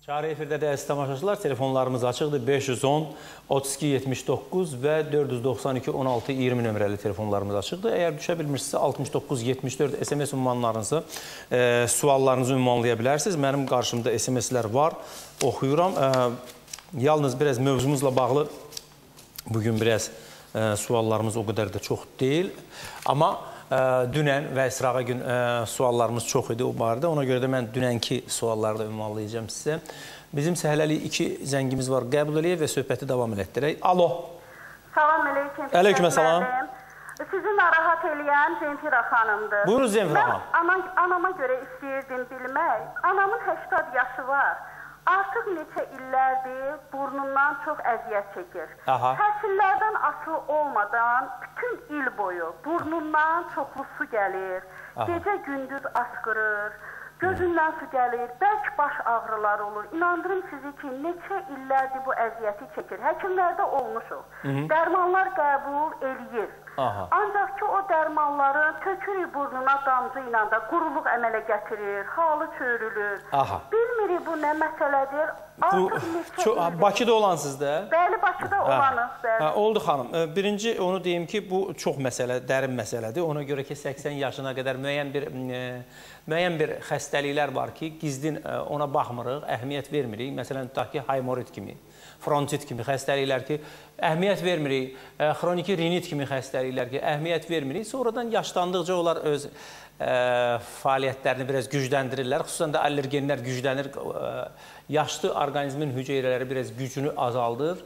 Çağrı efirdə dəyərli tamaşaçılar, telefonlarımız açıqdır. 510 32 79 və 492 16 20 nömrəli telefonlarımız açıqdır. Əgər düşə bilmirsinizsə 69 74 SMS ünvanlarınızı, suallarınızı ünvanlaya bilərsiniz. Mənim qarşımda SMS-lər var, oxuyuram. Yalnız biraz mövzumuzla bağlı bugün biraz suallarımız o qədər də çox deyil. Amma dünən və İsrağa gün suallarımız çox idi o barədə. Ona görə də mən dünənki sualları da ünvanlayacağım sizə. Bizim hələlik 2 zəngimiz var. Qəbul edək və söhbəti davam etdirək. Alo. Salam aleyküm. Aleyküm salam. Sizi narahat eləyən Zemfira xanımdır. Buyurun Zemfira xanım. Mən anama görə istəyirdim bilmək. Anamın 80 yaşı var. Artıq neçə illərdir burnundan çox əziyyət çəkir. Fəsillərdən asılı olmadan bütün il boyu burnundan çoxlu su gəlir. Gecə gündüz asqırır. Gözündən su gəlir. Bəlkə baş ağrıları olur. İnandırım sizi ki, neçə illərdir bu əziyyəti çəkir. Həkimlərdə olmuşuq. Dərmanlar qəbul eləyir. Ancaq ki, o dərmanların tökürük burnuna damcı ilə də quruluq əmələ gətirir, halı çörülür. Bilmirik bu nə məsələdir. Bakıda olansınız da? Bəli, Bakıda olanız. Oldu xanım. Birinci onu deyim ki, bu çox məsələ, dərin məsələdir. Ona görə ki, 80 yaşına qədər müəyyən bir xəstəliklər var ki, gizdin ona baxmırıq, əhəmiyyət vermirik. Məsələn, tutaq ki, hemorit kimi, frontit kimi xəstəliklər ki, əhəmiyyət vermirik. Xroniki rinit kimi xəstəliklər ki, əhəmiyyət vermirik. Sonradan yaşlandıqca onlar öz fəaliyyətlərini biraz gücləndirirlər. Xüsusən də allergenlər güclənir. Yaşlı orqanizmin hüceyrələri biraz gücünü azaldır.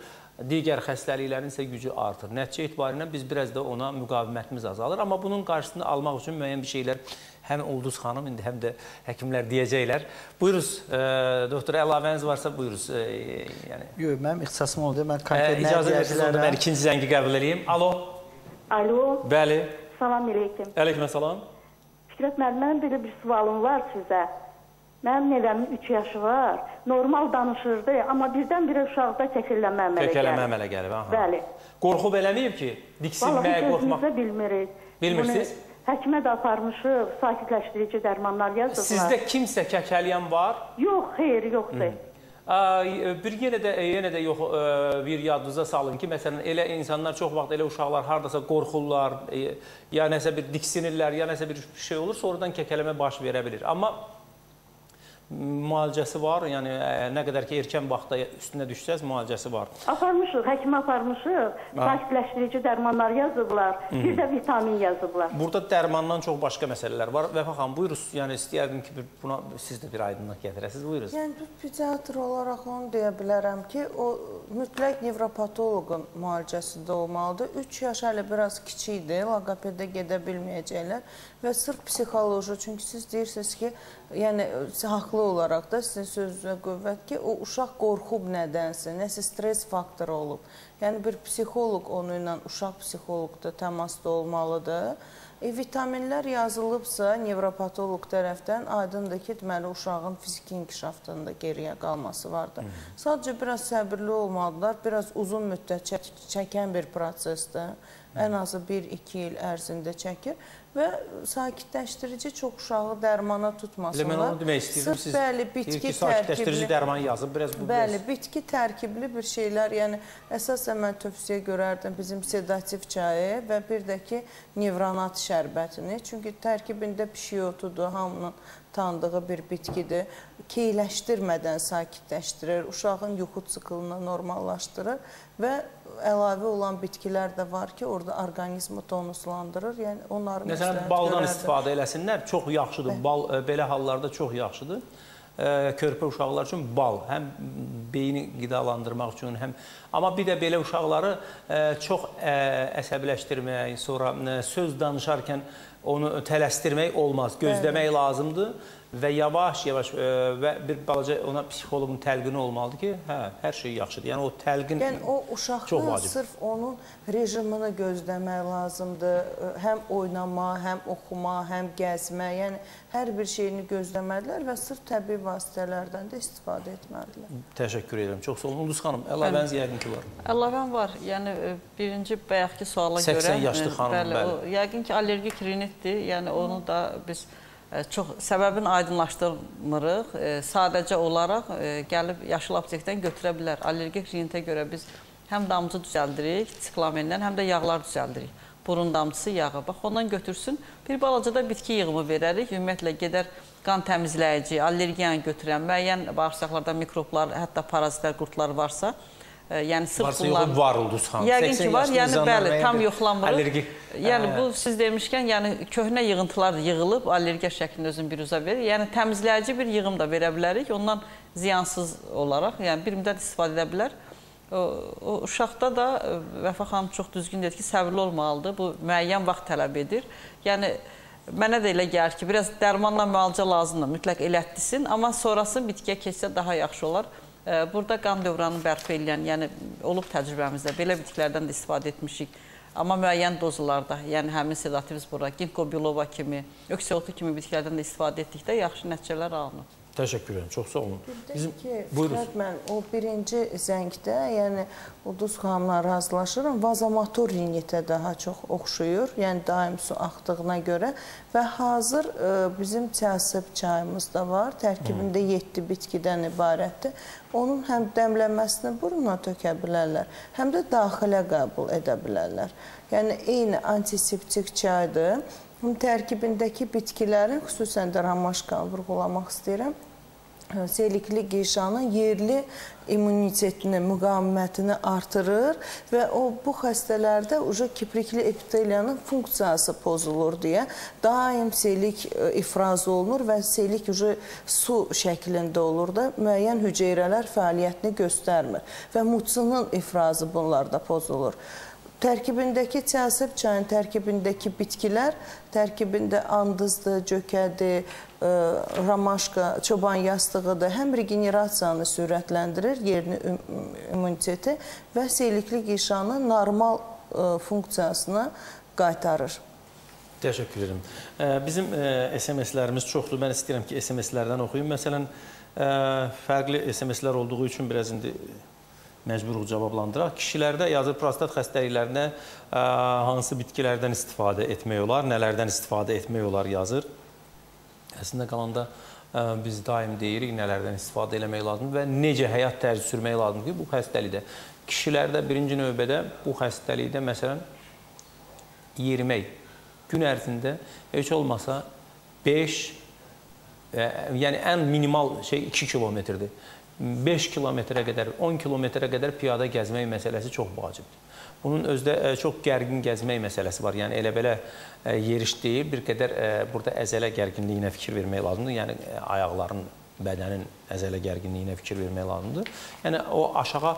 Digər xəstəliklərin isə gücü artır. Nəticə etibarilə biz biraz da ona müqavimətimiz azalır. Amma bunun qarşısını almaq üçün müəyyən bir şeylər həm Ulduz xanım, indi həm də həkimlər deyəcəklər. Buyuruz, doktor, əlavəniz varsa buyuruz. Yox, mənim ixtisasım oldu. İcazə versiniz, mən ikinci zəngi qəbul edeyim. Alo. Alo. Bəli. Salam aleyküm. Aleyküm salam. Fikrət müəllim, mənim belə bir sualım var sizə. Mənim nevəmin 3 yaşı var. Normal danışırdı, amma birdən-birə uşaqda kəkələnmə əmələ gəlir. Kəkələnmə əmələ gəlir, aha. Bəli. Qorxub eləməyib ki, diksinməyə qorxmaq. Vallahi gözümüzdə bilmirik. Bilmirsiniz? Həkimə də aparmışıq, sakitləşdirici dərmanlar yazdılar. Sizdə kimsə kəkələyən var? Yox, xeyr, yoxdur. Yenə də yox, bir yadınıza salın ki, məsələn, elə insanlar çox vaxt elə uşaqlar haradasa qorxurlar, ya nəsə bir diksinirlər, ya nəsə bir şey olur, sonradan kəkələmə baş verə bilir. Amma müalicəsi var, yəni nə qədər ki, erkən vaxtda üstünə düşsəz, müalicəsi var. Aparmışıq, həkimə aparmışıq, sakitləşdirici dərmanlar yazıblar, bir də vitamin yazıblar. Burada dərmandan çox başqa məsələlər var. Vəfa xanım, buyuruz, yəni istəyərdim ki, buna siz də bir aydınlıq gətirəsiniz, buyuruz. Yəni, bir pediatr olaraq onu deyə bilərəm ki, o mütləq nevropatoloqun müalicəsində olmalıdır. 3 yaş hələ biraz kiçikdir, loqopedə gedə bilməyəcəklər və sırf psixoloji, çünki siz deyirsiniz ki, yəni haqlı olaraq da sizin sözünüzə qüvvət ki, o uşaq qorxub nədənsə, nəsə stres faktoru olub. Yəni bir psixoloq onu ilə, uşaq psixoloq da təmasda olmalıdır. Vitaminlər yazılıbsa nevropatoloq tərəfdən aydındır ki, deməli uşağın fiziki inkişafında geriyə qalması vardır. Sadəcə biraz səbirli olmalıdırlar, biraz uzun müddət çəkən bir prosesdir. Ən azı 1-2 il ərzində çəkir və sakitləşdirici çox uşağı dərmana tutmasınlar. Mən onu demək istəyirəm, siz deyir ki, sakitləşdirici dərman yazıb, biraz bu... Bəli, bitki tərkibli bir şeylər, yəni əsasən mən tövsiyə görərdim bizim sedativ çayı və bir də ki, nevronat şərbətini. Çünki tərkibində pişik otudur, hamının tanıdığı bir bitkidir. Keyləşdirmədən sakitləşdirir, uşağın yuxu siklını normallaşdırır və əlavə olan bitkilər də var ki, orada orqanizmi tonuslandırır. Yəni, onları məsələn, baldan istifadə eləsinlər, çox yaxşıdır. Bal belə hallarda çox yaxşıdır. Körpə uşaqlar üçün bal, həm beyni qidalandırmaq üçün, həm... Amma bir də belə uşaqları çox əsəbiləşdirmək, sonra söz danışarkən onu tələsdirmək olmaz, gözləmək lazımdır və yavaş-yavaş və bir balaca ona psixoloqun təlqini olmalıdır ki, hər şey yaxşıdır. Yəni, o təlqin çox vacib. Yəni, o uşaqda sırf onun rejimini gözləmək lazımdır. Həm oynama, həm oxuma, həm gəzmə, yəni hər bir şeyini gözləməlidirlər və sırf təbii vasitələrdən də istifadə etməlidirlər. Təşəkkür edirəm. Çox sağ olun. Ulduz xanım, əlavəniz yəqin ki var. Əlavəm var. Yəni, birinci bayaqki suala görə... 80 yaşlı xanım, bəli. Yəqin ki, allergik rinitdir. Yəni, onu da biz çox səbəbini aydınlaşdırmırıq. Sadəcə olaraq gəlib yaşıl aptekdən götürə bilər. Allergik rinitə görə biz həm damcı düzəldirik siklamendən, həm də yağlar düzəldirik. Burun damcısı yağı. Bax, ondan götürsün. Bir balaca da bitki yığımı verərik. Ümumiyyətlə gedər qan təmizləyici, allergiyan götürən, müəyyən bağırsaqlarda mikroblar, hətta parazitlər, qurtlar varsa, yəni sırf bunlar var Ulduz xanım. Yəqin ki var. Yəni bəli, tam yoxlanmırıq. Yəni bu siz demişkən, yəni köhnə yığıntılar yığılıb allergiya şəklində özünü biruzə verir. Yəni təmizləyici bir yığım da verə bilərik. Ondan ziyansız olaraq, yəni bir müddət istifadə edə bilər. O uşaqda da Vəfa xanım çox düzgün dedi ki, səbirli olmalıdır. Bu müəyyən vaxt tələb edir. Yəni mənə də elə gəlir ki, biraz dərmanla müalicə lazımdır. Mütləq elətdirsin, amma sonrası bitkiyə keçsə daha yaxşı olar. Burada qan dövranını bərpa edən, yəni olub təcrübəmizdə belə bitkilərdən də istifadə etmişik. Amma müəyyən dozlarda, yəni həmin sedativ zbora, ginkgo biloba kimi, öksyotu kimi bitkilərdən də istifadə etdikdə yaxşı nəticələr alınır. Təşəkkür edirəm, çox sağ olun. Buyurun. Mən o birinci zəngdə, yəni Ulduz xanımla razılaşırım, vazomotor rinitə daha çox oxşuyur, yəni daim su axdığına görə və hazır bizim çəsib çayımız da var, tərkibində 7 bitkidən ibarətdir. Onun həm dəmlənməsini buruna tökə bilərlər, həm də daxilə qəbul edə bilərlər. Yəni eyni antiseptik çaydır. Bunun tərkibindəki bitkilərin, xüsusən də ramaşkanı vurğulamaq istəyirəm, selikli qişanın yerli immunitetini, müqavimətini artırır və bu xəstələrdə kiprikli epiteliyanın funksiyası pozulur deyə daim selik ifraz olunur və selik su şəklində olur da müəyyən hüceyrələr fəaliyyətini göstərmir və muçunun ifrazı bunlarda pozulur. Tərkibindəki çəsib çayın tərkibindəki bitkilər, tərkibində andızdır, cökədir, ramaşka, çoban yastığıdır, həm regenerasiyanı sürətləndirir, yerini immuniteti və selikli qişanın normal funksiyasına qaytarır. Təşəkkür edirəm. Bizim SMS-lərimiz çoxdur. Mən istəyirəm ki, SMS-lərdən oxuyum. Məsələn, fərqli SMS-lər olduğu üçün biraz indi məcburuq cavablandıraq. Kişilərdə yazır prostat xəstəliklərinə hansı bitkilərdən istifadə etmək olar, nələrdən istifadə etmək olar yazır. Əslində qalanda biz daim deyirik nələrdən istifadə eləmək lazımdır və necə həyat tərzi sürmək lazımdır ki, bu xəstəlikdə. Kişilərdə birinci növbədə bu xəstəlikdə məsələn yerimək gün ərzində heç olmasa 5, yəni ən minimal şey 2 kilometrdir. 5 kilometrə qədər, 10 kilometrə qədər piyada gəzmək məsələsi çox vacibdir. Bunun özdə çox gərgin gəzmək məsələsi var. Yəni elə belə yeriş deyil, bir qədər burada əzələ gərginliyinə fikir vermək lazımdır. Yəni ayaqların, bədənin əzələ gərginliyinə fikir vermək lazımdır. Yəni o aşağı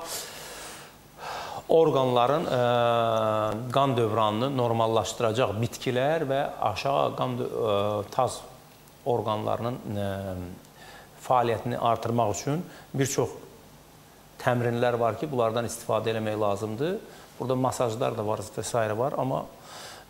orqanların qan dövranını normallaşdıracaq bitkilər və aşağı taz orqanlarının fəaliyyətini artırmaq üçün bir çox təmrinlər var ki, bunlardan istifadə eləmək lazımdır. Burada masajlar da var və s. var, amma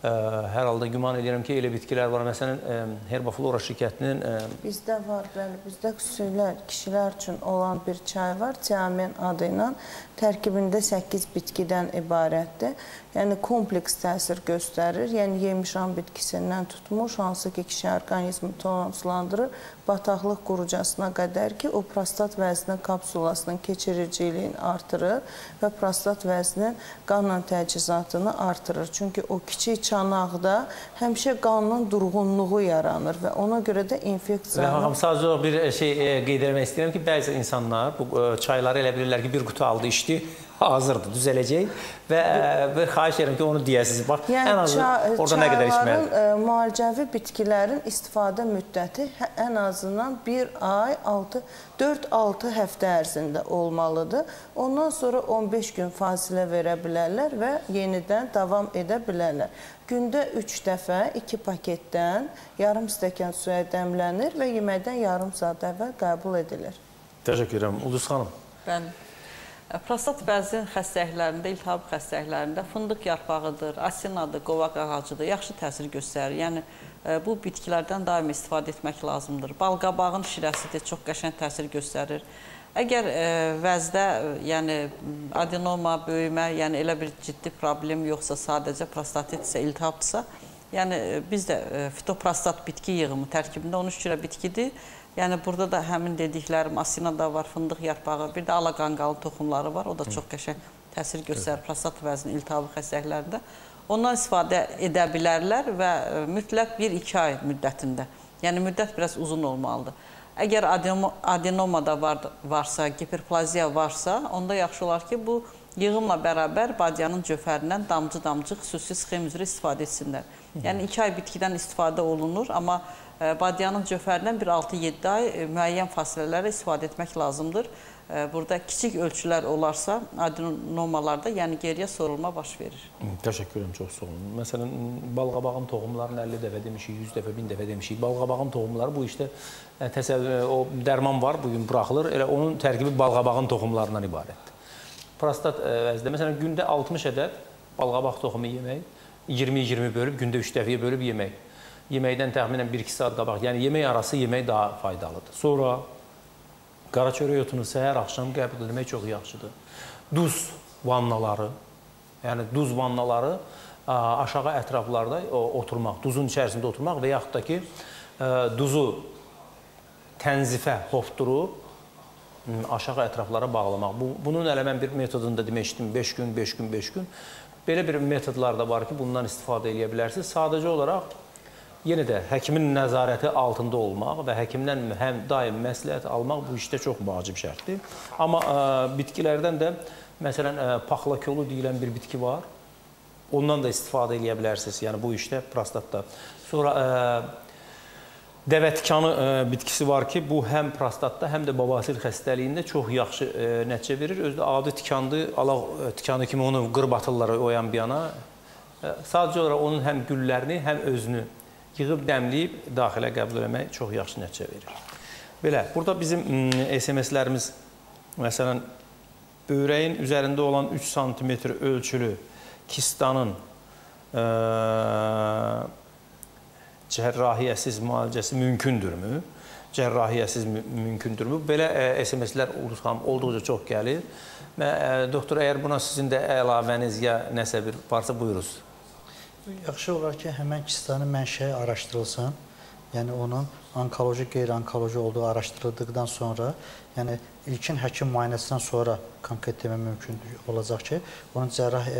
hər halda güman edirəm ki, elə bitkilər var. Məsələn, herbaflora şirkətinin... Bizdə var, bəli, bizdə xüsusilə kişilər üçün olan bir çay var, tiamen adı ilə. Tərkibində 8 bitkidən ibarətdir. Yəni, kompleks təsir göstərir. Yəni, yemişan bitkisindən tutmuş, hansı ki, kişi orqanizmi tonslandırır, bataqlıq qurucasına qədər ki, o prostat vəzinin kapsulasının keçiriciliyini artırır və prostat vəzinin qanla təchizatını artırır. Çünki o kiçik çanaqda həmişə qanın durğunluğu yaranır və ona görə də infeksiyanın... Sadəcə bir şey qeyd etmək istəyirəm ki, bəzi insanlar bu çayları elə bilirlər ki, bir qutu aldı, içdi, hazırdır, düzələcək və xahiş edirəm ki, onu deyəsiniz. Bax, ən azı orada nə qədər içməlidir? Çayların, müalicəvi bitkilərin istifadə müddəti ən azından 1 ay, 4-6 həftə ərzində olmalıdır. Ondan sonra 15 gün fasilə verə bilərlər və yenidən davam edə bilərlər. Gündə 3 dəfə 2 paketdən yarım stəkan suya dəmlənir və yeməkdən yarım saat əvvəl qəbul edilir. Təşəkkür edirəm. Ulduz xanım. Prostat vəzi xəstəliklərində, iltihab xəstəliklərində fındıq yarpağıdır, asinadır, qovaq ağacıdır, yaxşı təsir göstərir. Yəni, bu bitkilərdən daim istifadə etmək lazımdır. Balqabağın şirəsidir, çox qəşəng təsir göstərir. Əgər vəzdə, yəni adenoma, böyümə, yəni elə bir ciddi problem yoxsa, sadəcə prostatitsə, iltihabdırsa, Yəni, biz də fitoprostat bitki yığımı tərkibində 13 cürə bitkidir. Yəni, burada da həmin dediklərim, asina da var, fındıq yarpağı, bir də alaqanqalı toxumları var. O da çox qəşəng təsir göstərir prostat vəzini iltihabı xəstəliklərində. Ondan istifadə edə bilərlər və mütləq 1-2 ay müddətində. Yəni, müddət biraz uzun olmalıdır. Əgər adenomada varsa, giperplaziya varsa, onda yaxşı olar ki, bu yığımla bərabər badyanın cöfərindən damcı-damcı xüsusi sxem üzrə istifadə etsinlər. Yəni, 2 ay bitkidən istifadə olunur, amma badyanın cöfərindən bir 6-7 ay müəyyən fasilələrlə istifadə etmək lazımdır. Burada kiçik ölçülər olarsa, adenomalarda, yəni geriyə sorulma baş verir. Təşəkkür edirəm, çox sağ olun. Məsələn, balqabağın toxumlarını 50 dəfə demişik, 100 dəfə, 1000 dəfə demişik. Balqabağın toxumları bu işdə o dərman var, bugün buraxılır. Elə onun tərkibi balqabağın toxumlarından ibarətdir. Prostat vəzdə, məsələn, gündə 60 ədəd balqabaq toxumu yemək, 20-20 bölüb, gündə 3 dəfəyə bölüb yemək. Yeməkdən təxminən 1-2 saat qabaq, yəni yemək arası yemək daha faydalıdır. Sonra qara çörək otunu səhər-axşam qəbul etmək çox yaxşıdır. Duz vannaları, yəni duz vannaları aşağı ətraflarda oturmaq, duzun içərisində oturmaq və yaxud da ki, duzu tənzifə hofdurub aşağı ətraflara bağlamaq. Bunun elə mən bir metodunu da demişdim, 5 gün, 5 gün, 5 gün. Belə bir metodlar da var ki, bundan istifadə edə bilərsiniz. Sadəcə olaraq yenə də həkimin nəzarəti altında olmaq və həkimdən həm daim məsləhət almaq bu işdə çox vacib şərtdir. Amma bitkilərdən də, məsələn, paxlakolu deyilən bir bitki var. Ondan da istifadə edə bilərsiniz, yəni bu işdə prostatda. Sonra dəvətikanı bitkisi var ki, bu həm prostatda, həm də bavasil xəstəliyində çox yaxşı nəticə verir. Özü də adi tikandır, alaq tikanı kimi onu qırbatırlar o yan bir yana. Sadəcə olaraq onun həm güllərini, həm özünü yığıb, dəmləyib, daxilə qəbul eləmək çox yaxşı nəticə verir. Belə, burada bizim SMS-lərimiz, məsələn, böyrəyin üzərində olan 3 sm ölçülü kistanın cərrahiyyəsiz müalicəsi mümkündürmü? Cərrahiyyəsiz mümkündürmü? Belə SMS-lər olduqca çox gəlir. Doktor, əgər buna sizin də əlavəniz ya nəsə bir varsa, buyuruz. Yaxşı olar ki, həmən kistanın mənşəyi araşdırılsın. Yəni, onun onkoloji, qeyri-onkoloji olduğu araşdırıldıqdan sonra, yəni ilkin həkim müayinəsindən sonra konkret demək mümkün olacaq ki, onun cərrahi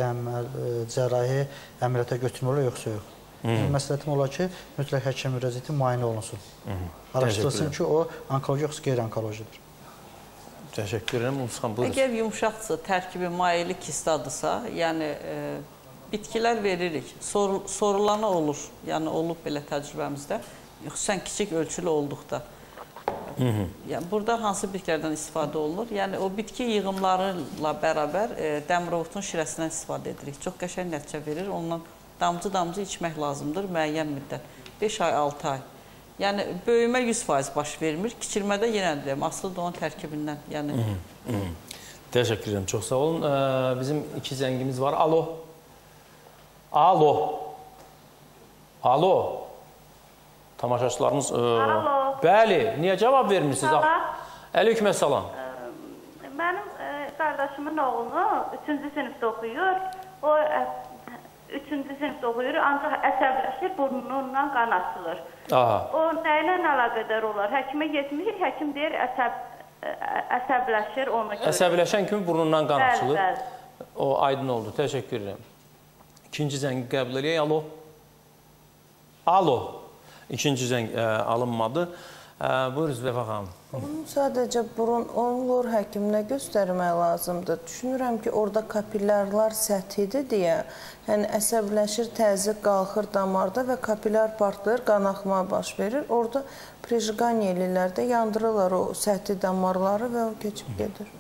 əməliyyata götürmək olar, yoxsa yox. Məsləhətim olar ki, mütləq həkim müraciəti müayinə olunsun. Araşdırılsın ki, o onkoloji yoxsa qeyri-onkolojidir. Təşəkkür edirəm. Buyurun. Əgər yumşaqdırsa, tərkibi mayeli kistadırsa, yəni bitkilər veririk. Sorulana olur. Yəni, olub belə təcrübəmizdə. Xüsusən kiçik ölçülü olduqda. Yəni, burada hansı bitkilərdən istifadə olunur? Yəni, o bitki yığımlarıyla bərabər dəmirovutun şirəsindən istifadə edirik. Çox qəşəng nəticə verir. Ondan damcı-damcı içmək lazımdır müəyyən müddət. 5 ay, 6 ay. Yəni, böyümə 100% baş vermir. Kiçilmədə yenə deyəm, asılıdır onun tərkibindən. Yəni. Təşəkkür edirəm. Çox sağ olun. Bizim 2 zəngimiz var. Alo. Alo. Alo. Tamaşaçılarımız... Alo. Bəli, niyə cavab vermirsiniz? Salam. Əleyhissalam. Mənim qardaşımın oğlu 3-cü sinifdə oxuyur. O 3-cü sinifdə oxuyur, ancaq əsəbləşir, burnundan qan açılır. O nə ilə əlaqədar olar? Həkimə getmir, həkim deyir, əsəbləşir ona görə. Əsəbləşən kimi burnundan qan açılır. Bəli. O aydın oldu, təşəkkür edirəm. İkinci zəngi qəbul edək. Alo. Alo. İkinci zəng alınmadı. Buyuruz, Vəfa xanım. Onun sadəcə burun olur, həkiminə göstərmək lazımdır. Düşünürəm ki, orada kapillərlər səthidir deyə, yəni əsəbləşir, təzyiq qalxır damarda və kapillər partlayır, qanaxma baş verir. Orada prejqaniya eləyirlər də, yandırırlar o səthi damarları və o keçib gedir.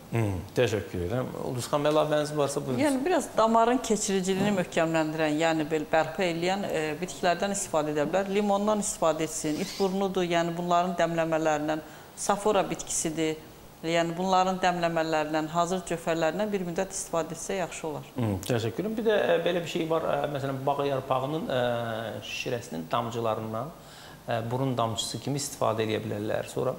Təşəkkür edirəm. Ulduz xanım, əlavəniz varsa buyurun. Yəni, biraz damarın keçiriciliyini möhkəmləndirən, yəni bərpa eləyən bitkilərdən istifadə edə bilər. Limondan istifadə etsin, it burnudur, yəni bunların dəmləmələrindən, safora bitkisidir, yəni bunların dəmləmələrindən, hazır cöfərlərindən bir müddət istifadə etsə yaxşı olar. Təşəkkür edirəm. Bir də belə bir şey var, məsələn, bağ yarpağının şirəsinin damcılarından burun damcısı kimi istifadə edə bilərlər. Sonra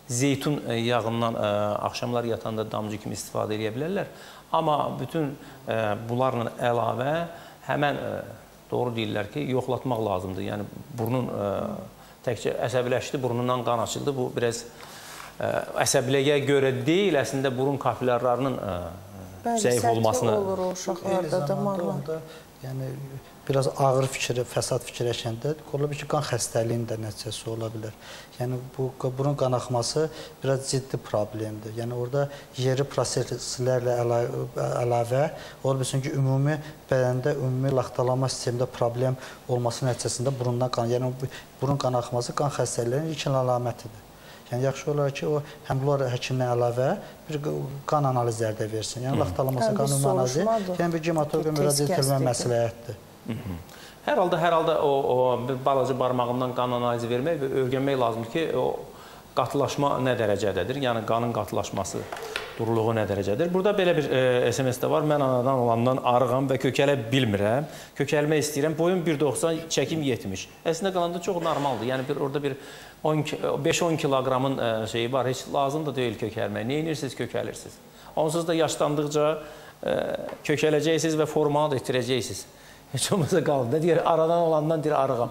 zeytun yağından axşamlar yatanda damcı kimi istifadə edə bilərlər. Amma bütün bunlarla əlavə həmən doğru deyirlər ki, yoxlatmaq lazımdır. Yəni, burnun təkcə əsəbiləşdi, burnundan qan açıldı. Bu, biraz əsəbiliyə görə deyil, əslində burun kapillərlərinin zəif olmasına. Bəli, olur o uşaqlarda da marlar. Yəni, biraz ağır fikri, fəsad fikirləşəndə ola bilər ki, qan xəstəliyinin də nəticəsi ola bilər. Yəni, burun qanaxması biraz ciddi problemdir. Yəni, orada yeri proseslərlə əlavə, ola bilsin ki, ümumi bədəndə, ümumi laxtalama sistemində problem olması nəticəsində burundan qan, yəni burun qanaxması qan xəstəliklərinin ilk əlamətidir. Yəni, yaxşı olar ki, o həmluar həkimdən əlavə bir qan analizləri də versin. Yəni, laxtalaması qan ümumi analizi, yəni bir gematologiya müraciət edilmə məsləhətdir. Hər halda o bir balaca barmağından qan analizi vermək və öyrənmək lazımdır ki, o qatılaşma nə dərəcədədir, yəni qanın qatılaşması duruluğu nə dərəcədir. Burada belə bir SMS də var, mən anadan olandan arığam və kökələ bilmirəm, kökəlmək istəyirəm, boyum 1.90, çəkim 70. Əslində qalanda çox normaldır, yəni orada bir 5-10 kiloqramın şeyi var, heç lazım da deyil kökəlmək. Nə edirsiniz, kökəlirsiniz. Onsuz da yaşlandıqca kökələcəksiniz və formanı da itirəcəksiniz. Heç olmasa qalın. Deyir, aradan olandan deyir, arığam.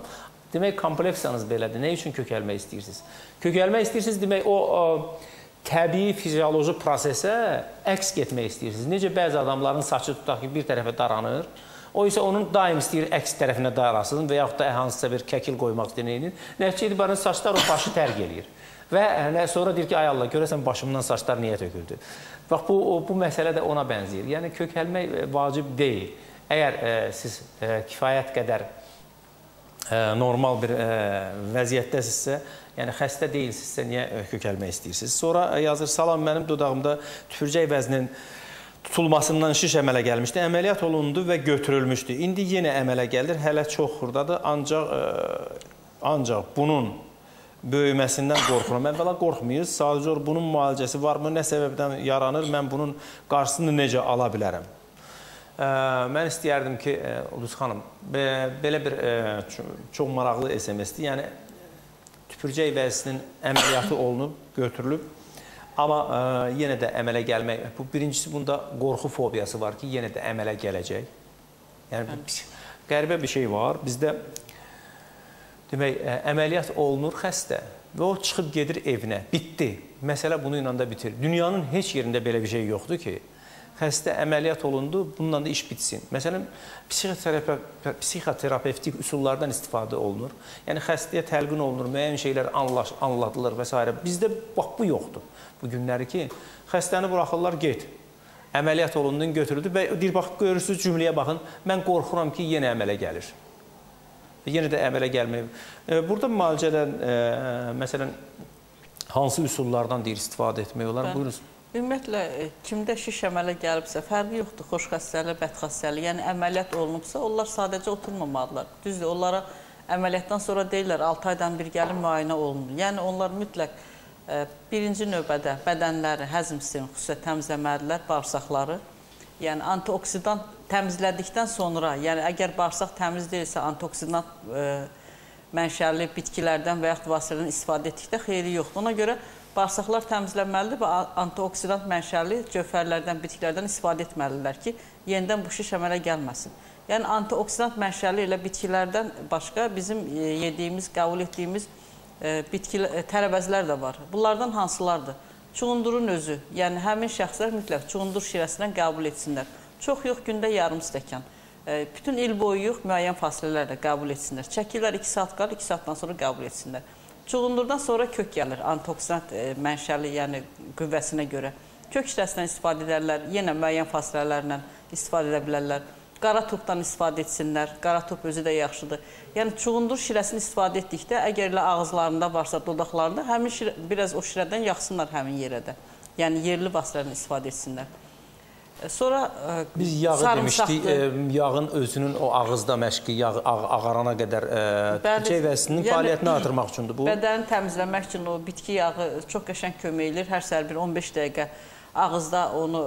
Demək, kompleksiyanız belədir. Nə üçün kökəlmək istəyirsiniz? Kökəlmək istəyirsiniz, demək, o təbii fizioloji prosesə əks getmək istəyirsiniz. Necə bəzi adamların saçı tutaq ki, bir tərəfə daranır, o isə onun daim istəyir əks tərəfinə darasın və yaxud da hansısa bir kəkil qoymaq istəyir. Nəticə etibarən saçlar o başı tərk eləyir. Və sonra deyir ki, ay Allah, görəsən başımdan saçlar niyə töküldü? Bax, bu məsələ də ona bənzəyir. Yəni, kökəlmək vacib deyil. Əgər siz kifayət qədər normal bir vəziyyətdəsinizsə, yəni xəstə deyilsinizsə, niyə kökəlmək istəyirsiniz? Sonra yazır, salam, mənim dodağımda tüpürcək vəzninin tutulmasından şiş əmələ gəlmişdi, əməliyyat olundu və götürülmüşdü. İndi yenə əmələ gəlir, hələ çox xırdadır, ancaq bunun böyüməsindən qorxuram. Əvvəla qorxmayız, sadəcə bunun müalicəsi varmı, nə səbəbdən yaranır, mən bunun qarşısını necə ala bilərəm? Mən istəyərdim ki, Ulduz xanım, belə bir çox maraqlı SMS-dir. Yəni, tüpürcək vəzisinin əməliyyatı olunub, götürülüb, amma yenə də əmələ gəlmək. Birincisi, bunda qorxu fobiyası var ki, yenə də əmələ gələcək. Yəni, qəribə bir şey var. Bizdə, demək, əməliyyat olunur xəstə və o çıxıb gedir evinə. Bitdi. Məsələ bununla da bitir. Dünyanın heç yerində belə bir şey yoxdur ki, xəstə əməliyyat olundu, bununla da iş bitsin. Məsələn, psixoterapevtik üsullardan istifadə olunur. Yəni, xəstəyə təlqin olunur, müəyyən şeylər anladılır və s. Bizdə bax, bu yoxdur. Bu günləri ki, xəstəni buraxırlar, get. Əməliyyat olunduğunu götürüldü və deyir, bax, görürsünüz cümləyə baxın, mən qorxuram ki, yenə əmələ gəlir. Yenə də əmələ gəlməyib. Burada müalicədən, məsələn, hansı üsullardan deyir, istifadə etmək olar? Buyurunuz. Ümumiyyətlə, kimdə şiş əmələ gəlibsə, fərqi yoxdur, xoş xəstəlik, bəd xəstəlik. Yəni, əməliyyat olunubsa, onlar sadəcə oturmamalılar. Düzdür, onlara əməliyyatdan sonra deyirlər, 6 aydan bir gəlin müayinə olunur. Yəni, onlar mütləq birinci növbədə bədənləri, həzm sistemi xüsusilə təmizləməlidirlər, bağırsaqları. Yəni, antioksidant təmizlədikdən sonra, yəni, əgər bağırsaq təmiz deyilsə, antioksidant mənşəli bitkilərdən və yaxud vasitələrdən istifadə etdikdə xeyri yoxdur. Ona görə bağırsaqlar təmizlənməlidir və antioksidant mənşəli cövhərlərdən, bitkilərdən istifadə etməlidirlər ki, yenidən bu şiş əmələ gəlməsin. Yəni, antioksidant mənşəli ilə bitkilərdən başqa bizim yediyimiz, qəbul etdiyimiz tərəvəzlər də var. Bunlardan hansılardır? Çuğundurun özü, yəni həmin şəxslər mütləq çuğundur şirəsindən qəbul etsinlər. Çox yox, gündə yarım stəkan. Bütün il boyu yox, müəyyən fasilələrlə qəbul etsinlər. Çəkirlər 2 saat qalır, 2 saatdan sonra qəbul etsinlər. Çuğundurdan sonra kök gəlir, antioksidant mənşəli, yəni qüvvəsinə görə. Kök şirəsindən istifadə edərlər, yenə müəyyən fasilələrlə istifadə edə bilərlər. Qara turpdan istifadə etsinlər, qara turp özü də yaxşıdır. Yəni, çuğundur şirəsini istifadə etdikdə, əgər elə ağızlarında varsa, dodaqlarında, biraz o şirədən yaxsınlar həmin yerə də. Yəni, yerli vasitələrlə istifadə etsinlər. Sonra biz yağı demişdik, yağın özünün o ağızda məşqi, yağ ağarana qədər tüpürcək vəzisinin fəaliyyətini artırmaq üçündür bu. Bədəni təmizləmək üçün o bitki yağı çox qəşəng kömək edir. Hər səhər bir 15 dəqiqə ağızda onu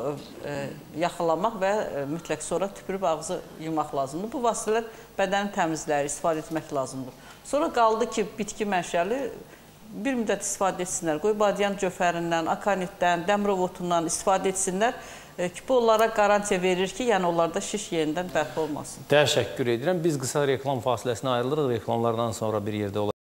yaxalamaq və mütləq sonra tüpürüb ağzı yumaq lazımdır. Bu vasitələr bədəni təmizləyir, istifadə etmək lazımdır. Sonra qaldı ki, bitki mənşəli bir müddət istifadə etsinlər. Qoy badyan cöfərindən, akanitdən, dəmirov otundan istifadə etsinlər ki, bu onlara qarantiya verir ki, yəni onlarda şiş yenidən bərpa olmasın. Təşəkkür edirəm. Biz qısa reklam fasiləsinə ayrılırıq. Reklamlardan sonra bir yerdə olacaq.